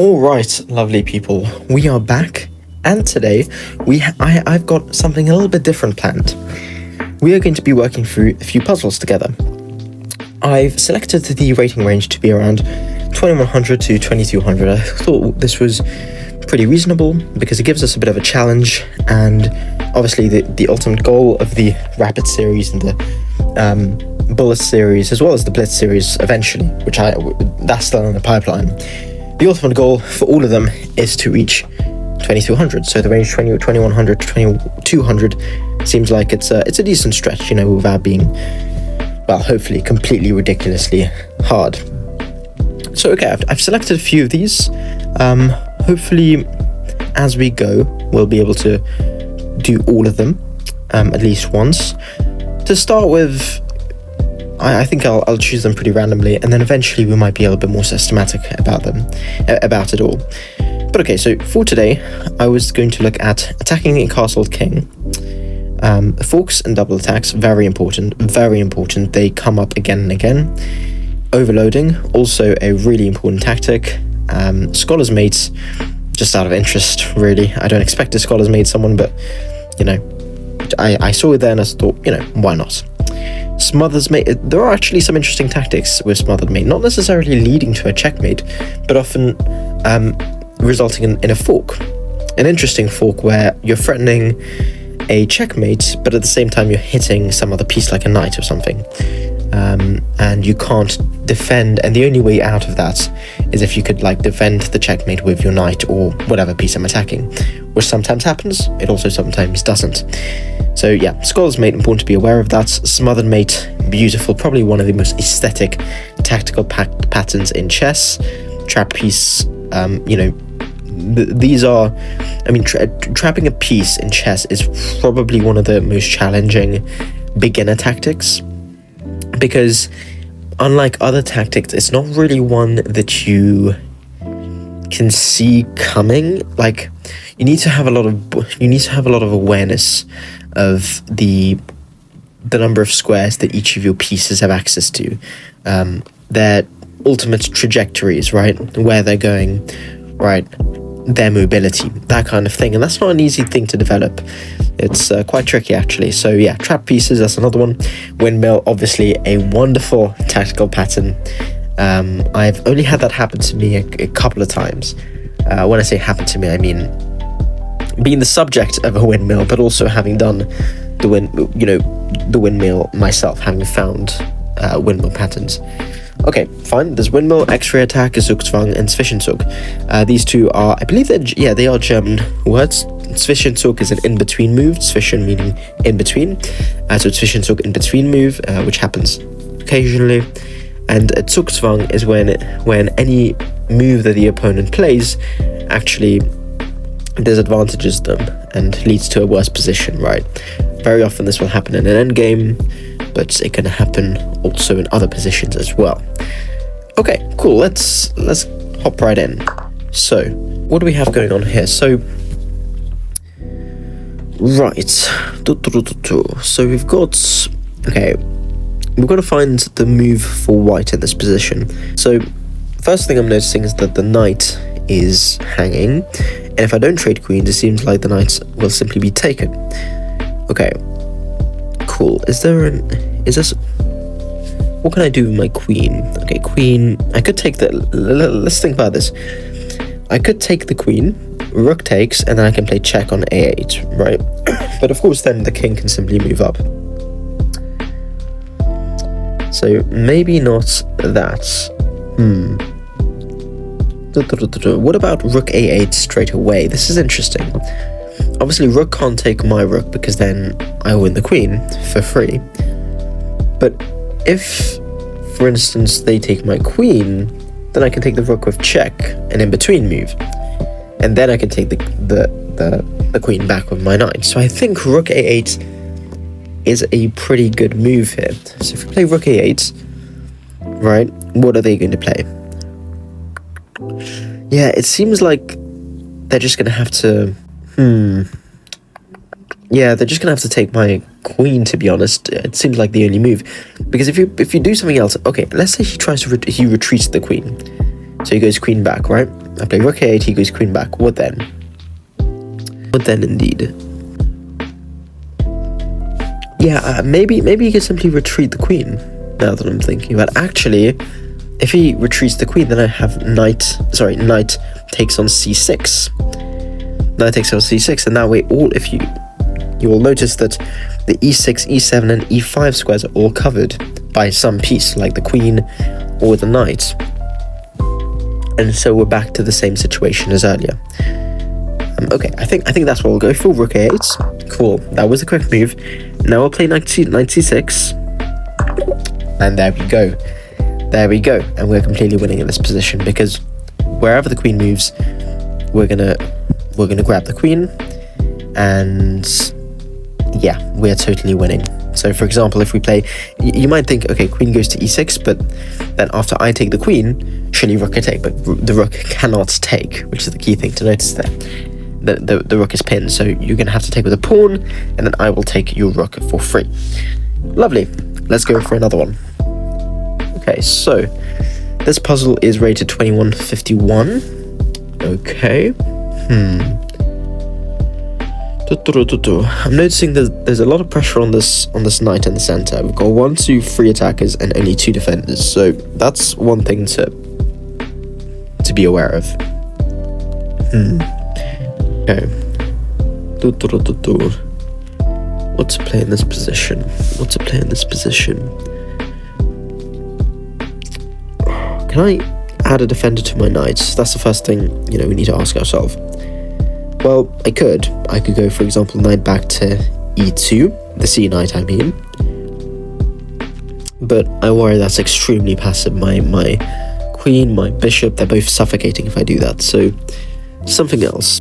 All right, lovely people, we are back, and today I've got something a little bit different planned. We are going to be working through a few puzzles together. I've selected the rating range to be around 2100 to 2200. I thought this was pretty reasonable because it gives us a bit of a challenge, and obviously the ultimate goal of the Rapid series and the Bullet series, as well as the Blitz series eventually, that's still in the pipeline. The ultimate goal for all of them is to reach 2200. So the range 2100 to 2200 seems like it's a decent stretch, without being, well, hopefully completely ridiculously hard. So okay, I've selected a few of these. Hopefully, as we go, we'll be able to do all of them, at least once. To start with, I think I'll choose them pretty randomly, and then eventually we might be a little bit more systematic about it all. But okay, so for today, I was going to look at attacking a castle king. Forks and double attacks, very important. They come up again and again. Overloading, also a really important tactic. Scholar's Mate, just out of interest, really. I don't expect a Scholar's Mate someone, but, I saw it there and I thought, why not? Smothered Mate, there are actually some interesting tactics with Smothered Mate, not necessarily leading to a checkmate, but often resulting in a fork. An interesting fork where you're threatening a checkmate, but at the same time you're hitting some other piece like a knight or something. And you can't defend, and the only way out of that is if you could defend the checkmate with your knight or whatever piece I'm attacking, which sometimes happens, it also sometimes doesn't. So yeah, Scholar's Mate, important to be aware of that. Smothered Mate, beautiful, probably one of the most aesthetic tactical patterns in chess. Trap piece, these are, trapping a piece in chess is probably one of the most challenging beginner tactics, because unlike other tactics, it's not really one that you can see coming. You need to have a lot of awareness of the number of squares that each of your pieces have access to, their ultimate trajectories, right, where they're going, right, their mobility, that kind of thing, and that's not an easy thing to develop. It's quite tricky, actually. So yeah, trap pieces, that's another one. Windmill, obviously a wonderful tactical pattern. I've only had that happen to me a couple of times. When I say happen to me, I mean being the subject of a windmill, but also having done the windmill myself, having found windmill patterns. Okay, fine. There's Windmill, X-Ray Attack, Zugzwang, and Zwischenzug. These two are, I believe they are German words. Zwischenzug is an in-between move, Zwischen meaning in between. So Zwischenzug in between move, which happens occasionally. And Zugzwang is when any move that the opponent plays actually disadvantages them and leads to a worse position, right? Very often this will happen in an endgame, but it can happen also in other positions as well. Okay, cool, let's hop right in. So, what do we have going on here? So, right, so we've got to find the move for white in this position. So, first thing I'm noticing is that the knight is hanging, and if I don't trade queens, it seems like the knights will simply be taken. Okay, cool. What can I do with my queen? Okay, queen, I could take let's think about this. I could take the queen, rook takes, and then I can play check on a8, right? But of course then the king can simply move up. So maybe not that. What about rook a8 straight away? This is interesting. Obviously rook can't take my rook because then I win the queen for free. But if, for instance, they take my queen, then I can take the rook with check, an in-between move. And then I can take the queen back with my knight. So I think rook a8 is a pretty good move here. So if we play rook a8, right, what are they going to play? Yeah, it seems like they're just going to have to... Yeah, they're just going to have to take my queen, to be honest. It seems like the only move. Because if you do something else... Okay, let's say he retreats the queen. So he goes queen back, right? I play rook a8, he goes queen back. What then? What then, indeed? Yeah, maybe he could simply retreat the queen, now that I'm thinking. But actually, if he retreats the queen, then I have knight takes on c6. Knight takes on c6, and that way you will notice that the e6, e7, and e5 squares are all covered by some piece, like the queen or the knight. And so we're back to the same situation as earlier. Okay, I think that's what we'll go for. Rook a8. Cool. That was the correct move. Now we'll play knight c6. And there we go. There we go. And we're completely winning in this position because wherever the queen moves, we're gonna grab the queen, and yeah, we're totally winning. So for example, if we play, you might think, okay, queen goes to e6, but then after I take the queen, surely rook can take, but the rook cannot take, which is the key thing to notice there. The rook is pinned, so you're gonna have to take with a pawn, and then I will take your rook for free. Lovely. Let's go for another one. Okay, so this puzzle is rated 2151. Okay. I'm noticing there's a lot of pressure on this knight in the center. We've got 1, 2, 3 attackers and only 2 defenders, so that's one thing to be aware of. Okay. What to play in this position? Can I add a defender to my knight? That's the first thing, we need to ask ourselves. Well, I could go, for example, knight back to e2, the c knight, I mean. But I worry that's extremely passive. My queen, my bishop, they're both suffocating if I do that. So, something else.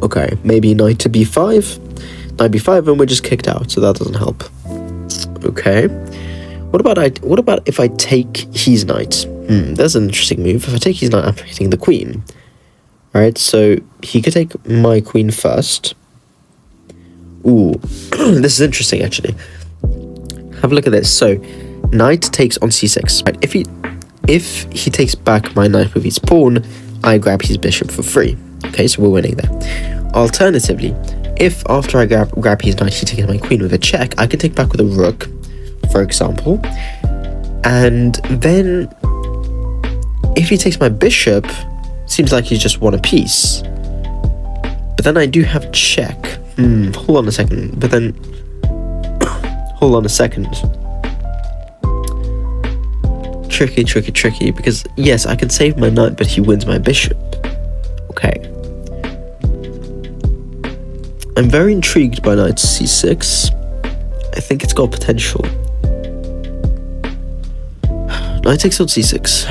Okay, maybe knight to b5. Knight b5 and we're just kicked out, so that doesn't help. Okay. What about if I take his knight? That's an interesting move. If I take his knight, I'm hitting the queen. Alright, so he could take my queen first. Ooh, this is interesting actually. Have a look at this. So, knight takes on c6. Right, if he takes back my knight with his pawn, I grab his bishop for free. Okay, so we're winning there. Alternatively, if after I grab his knight, he takes my queen with a check, I can take back with a rook, for example. And then, if he takes my bishop, seems like he's just won a piece. But then I do have check. Hold on a second. But then, hold on a second. Tricky, because yes, I can save my knight, but he wins my bishop. Okay. I'm very intrigued by knight c6. I think it's got potential. Knight takes on c6.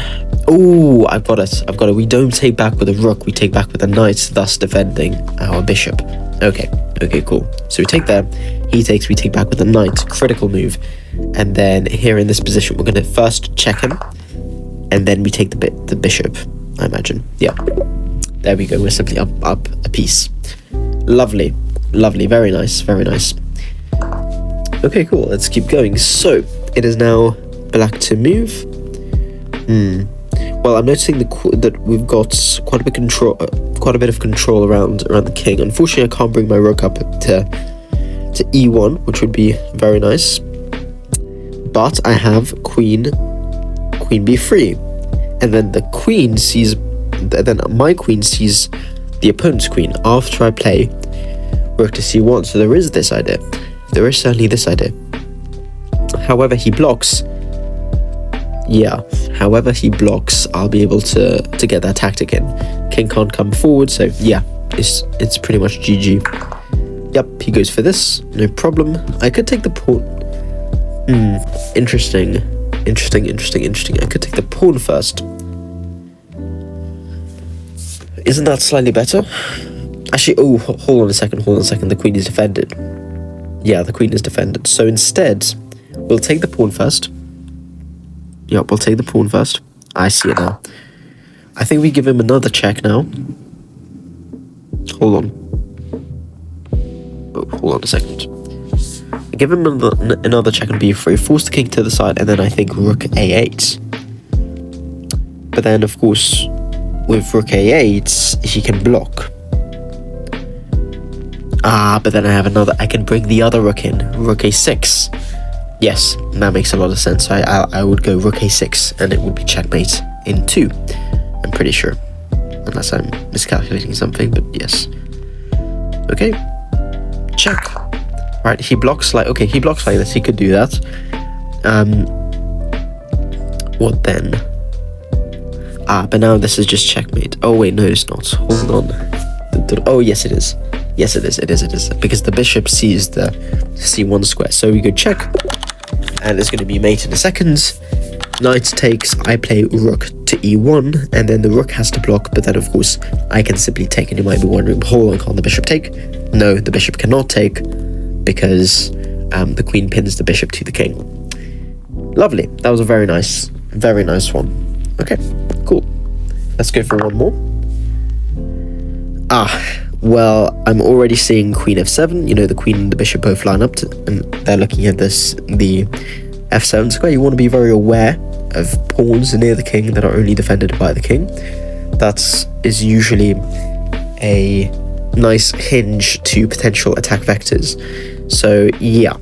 Oh, I've got it. We don't take back with a rook, we take back with a knight, thus defending our bishop. Okay, cool. So we take there, he takes, we take back with a knight. Critical move. And then here in this position, we're going to first check him, and then we take the bishop, I imagine. Yeah. There we go. We're simply up a piece. Lovely. Very nice. Okay, cool. Let's keep going. So, it is now black to move. Well, I'm noticing that we've got quite a bit of control around the king. Unfortunately, I can't bring my rook up to e1, which would be very nice. But I have queen b3, and then my queen sees the opponent's queen after I play rook to c1. So there is this idea. There is certainly this idea. However he blocks, I'll be able to get that tactic in. King can't come forward, so yeah, it's pretty much GG. Yep, he goes for this, no problem. I could take the pawn. Interesting. I could take the pawn first. Isn't that slightly better? Actually, oh, hold on a second. The queen is defended. Yeah, the queen is defended. So instead, we'll take the pawn first. Yep, we'll take the pawn first. I see it now. I think we give him another check now. Hold on. Oh, hold on a second. I give him another check on b3, force the king to the side, and then I think rook a8. But then, of course, with rook a8, he can block. But then I have another. I can bring the other rook in. Rook a6. Yes, that makes a lot of sense. I would go rook a6, and it would be checkmate in 2. I'm pretty sure, unless I'm miscalculating something. But yes. Okay. Check. Right. He blocks like. Okay. He blocks like this. He could do that. What then? But now this is just checkmate. Oh wait, no, it's not. Hold on. Oh yes, it is. Yes, it is. Because the bishop sees the c1 square. So we go check, and it's going to be mate in a second. Knight takes. I play rook to e1, and then the rook has to block. But then, of course, I can simply take. And you might be wondering, hold on, can't the bishop take? No, the bishop cannot take because the queen pins the bishop to the king. Lovely. That was a very nice one. Okay, cool. Let's go for one more. Well, I'm already seeing queen f7. You know, the queen and the bishop both line up, and they're looking at the f7 square. You want to be very aware of pawns near the king that are only defended by the king. That is usually a nice hinge to potential attack vectors. So, yeah,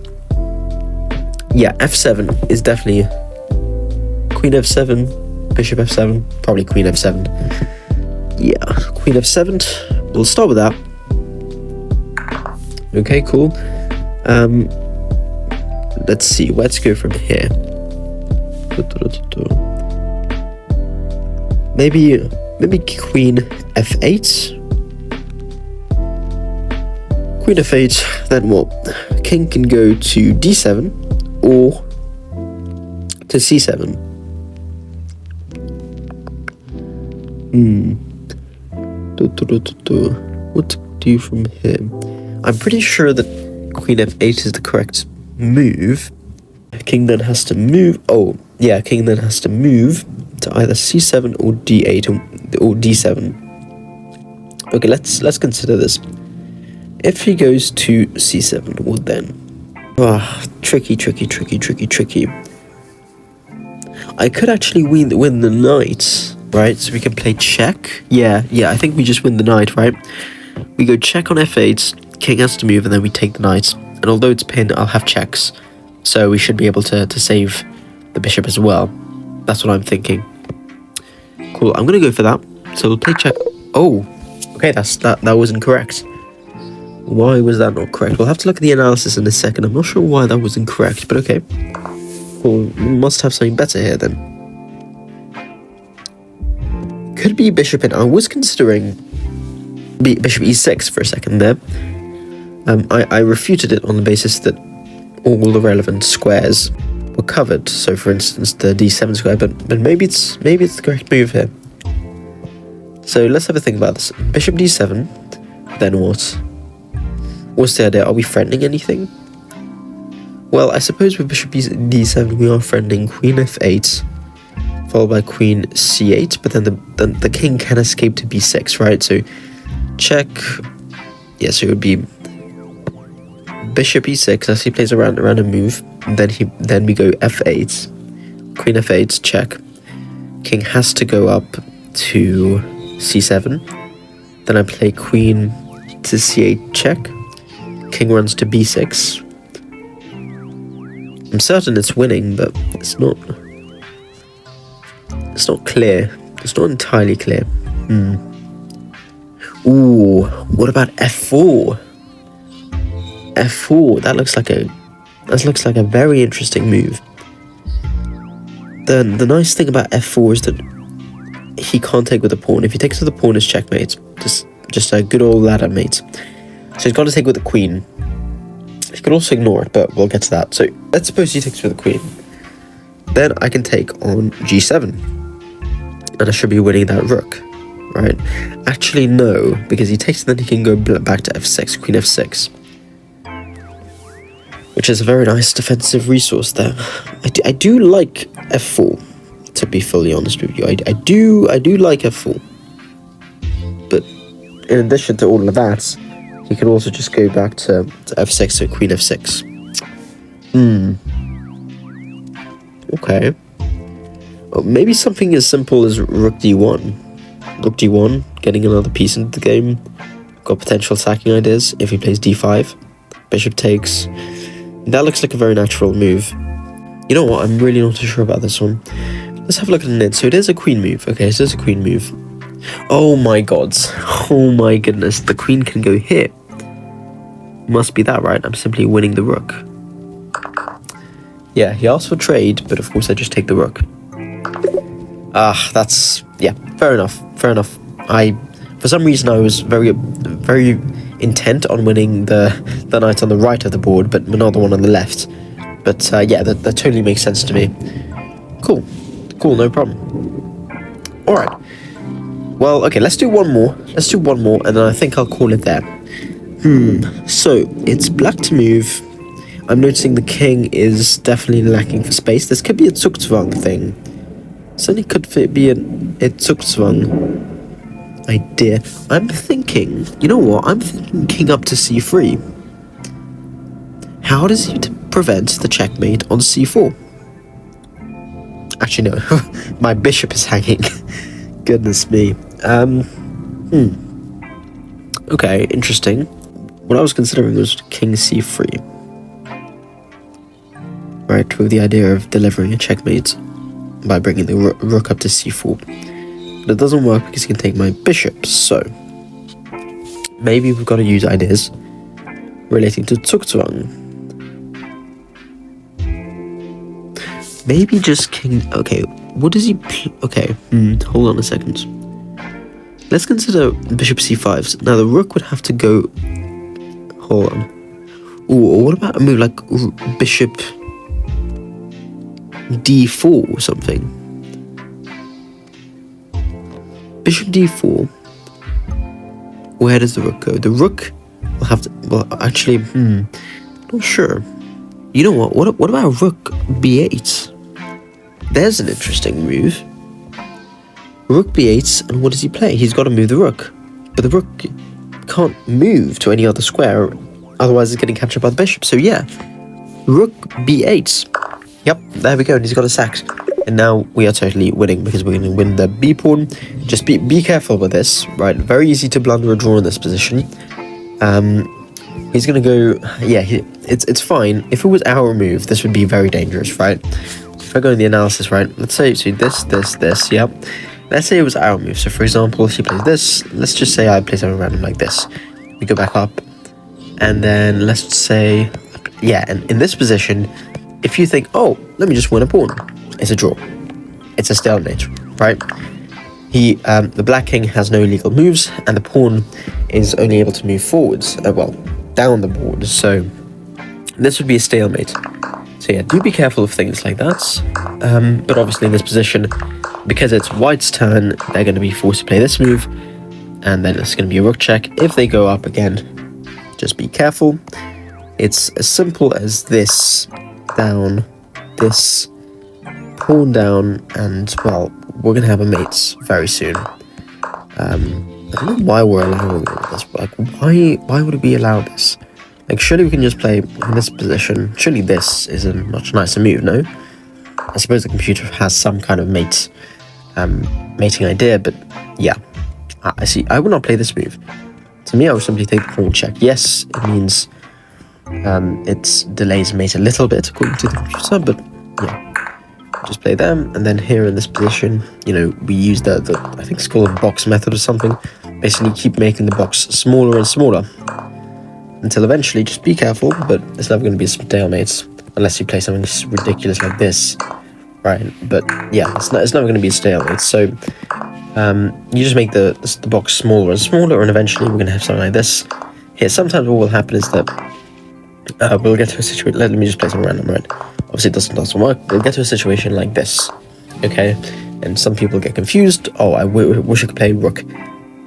f7 is definitely queen f7, bishop f7, probably queen f7. Yeah, queen f7. We'll start with that. Okay, cool. Let's see. Let's go from here. Maybe queen f8. Queen f8. Then what? King can go to d7 or to c7. What to do from here? I'm pretty sure that queen f8 is the correct move. King then has to move. Oh, yeah, king then has to move to either c7 or d8 or d7. Okay, let's consider this. If he goes to c7, what then? Tricky. I could actually win the knight. Right, so we can play check. Yeah, I think we just win the knight, right? We go check on f8, king has to move, and then we take the knight. And although it's pinned, I'll have checks. So we should be able to save the bishop as well. That's what I'm thinking. Cool, I'm going to go for that. So we'll play check. Oh, okay, that was incorrect. Why was that not correct? We'll have to look at the analysis in a second. I'm not sure why that was incorrect, but okay. Cool, we must have something better here then. Could be bishop in. I was considering bishop e6 for a second there. I refuted it on the basis that all the relevant squares were covered. So, for instance, the d7 square. But maybe it's the correct move here. So let's have a think about this. Bishop d7. Then what? What's the idea? Are we friending anything? Well, I suppose with bishop d7 we are friending queen f8. Followed by queen c8, but then the king can escape to b6, right? So check. Yeah, so it would be bishop e6 as he plays around a move. Then we go f8, queen f8, check. King has to go up to c7. Then I play queen to c8, check. King runs to b6. I'm certain it's winning, but it's not. It's not clear. It's not entirely clear. Ooh, what about f4? F4. That looks like a very interesting move. Then the nice thing about f4 is that he can't take with a pawn. If he takes with a pawn, it's checkmate. Just a good old ladder mate. So he's got to take with the queen. He could also ignore it, but we'll get to that. So let's suppose he takes with the queen. Then I can take on g7. And I should be winning that rook, right? Actually, no, because he takes it, then he can go back to f6, queen f6. Which is a very nice defensive resource there. I do like f4, to be fully honest with you. I do like f4. But in addition to all of that, he can also just go back to f6, so queen f6. Okay. Or maybe something as simple as rook d1. Rook d1, getting another piece into the game. Got potential attacking ideas if he plays d5. Bishop takes. That looks like a very natural move. You know what, I'm really not too sure about this one. Let's have a look at the net. So it is a queen move. Okay, so it's a queen move. Oh my god. Oh my goodness. The queen can go here. Must be that, right? I'm simply winning the rook. Yeah, he asked for trade, but of course I just take the rook. That's... yeah, fair enough. Fair enough. For some reason, I was very intent on winning the knight on the right of the board, but not the one on the left. But yeah, that totally makes sense to me. Cool. Cool, no problem. Alright. Well, okay, let's do one more. Let's do one more, and then I think I'll call it there. So, it's black to move. I'm noticing the king is definitely lacking for space. This could be a Zugzwang thing. Certainly could be a Zugzwang idea. I'm thinking, you know what? I'm thinking king up to c3. How does he prevent the checkmate on c4? Actually, no. My bishop is hanging. Goodness me. Okay, interesting. What I was considering was king c3. Right, with the idea of delivering a checkmate by bringing the rook up to c4. But it doesn't work because he can take my bishop, so... maybe we've got to use ideas relating to Zugzwang. Maybe just king... okay, what does he... okay, hold on a second. Let's consider bishop c5. Now, the rook would have to go... hold on. Ooh, or what about a move like bishop d4 or something? Bishop d4. Where does the rook go? The rook will have to... well, actually, not sure. You know what? What about rook b8? There's an interesting move. Rook b8, and what does he play? He's got to move the rook. But the rook can't move to any other square, otherwise it's getting captured by the bishop. So yeah, rook b8. Yep, there we go, and he's got a sack. And now we are totally winning, because we're going to win the b pawn. Just be careful with this, right? Very easy to blunder a draw in this position. He's going to go... yeah, it's fine. If it was our move, this would be very dangerous, right? If I go in the analysis, right? Let's say this, yep. Let's say it was our move. So for example, if he plays this, let's just say I play something random like this. We go back up, and then let's say... yeah, and in this position, if you think, oh, let me just win a pawn, it's a draw. It's a stalemate, right? The black king has no illegal moves, and the pawn is only able to move forwards, well, down the board, so this would be a stalemate. So yeah, do be careful of things like that, but obviously in this position, because it's white's turn, they're going to be forced to play this move, and then it's going to be a rook check. If they go up again, just be careful. It's as simple as this, down, this, pawn down, and, well, we're going to have a mate very soon. I don't know why we're allowing this, but, like, why would we allow this? Like, surely we can just play in this position. Surely this is a much nicer move, no? I suppose the computer has some kind of mating idea, but yeah. I see. I would not play this move. To me, I would simply take the pawn check. Yes, it means it delays mate a little bit according to the computer, but yeah. Just play them, and then here in this position, you know, we use the I think it's called a box method or something. Basically, keep making the box smaller and smaller until eventually, just be careful, but it's never going to be a stalemate unless you play something ridiculous like this, right? But yeah, it's never going to be a stalemate. So you just make the box smaller and smaller, and eventually we're going to have something like this. Here, sometimes what will happen is that we'll get to a situation. Let me just play some random, right? Obviously, it doesn't work. We'll get to a situation like this, okay? And some people get confused. Oh, I wish I could play rook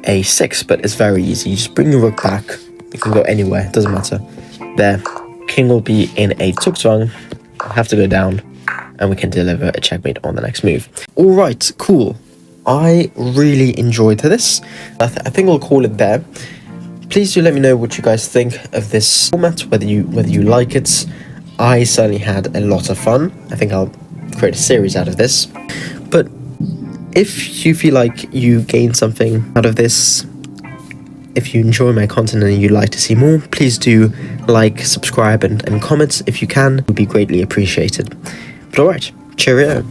a6, but it's very easy. You just bring your rook back. You can go anywhere. It doesn't matter. There, king will be in a Zugzwang. Have to go down, and we can deliver a checkmate on the next move. All right, cool. I really enjoyed this. I think we'll call it there. Please do let me know what you guys think of this format, whether you like it. I certainly had a lot of fun. I think I'll create a series out of this. But if you feel like you gained something out of this, if you enjoy my content and you'd like to see more, please do like, subscribe, and comment if you can. It would be greatly appreciated. But alright, cheerio.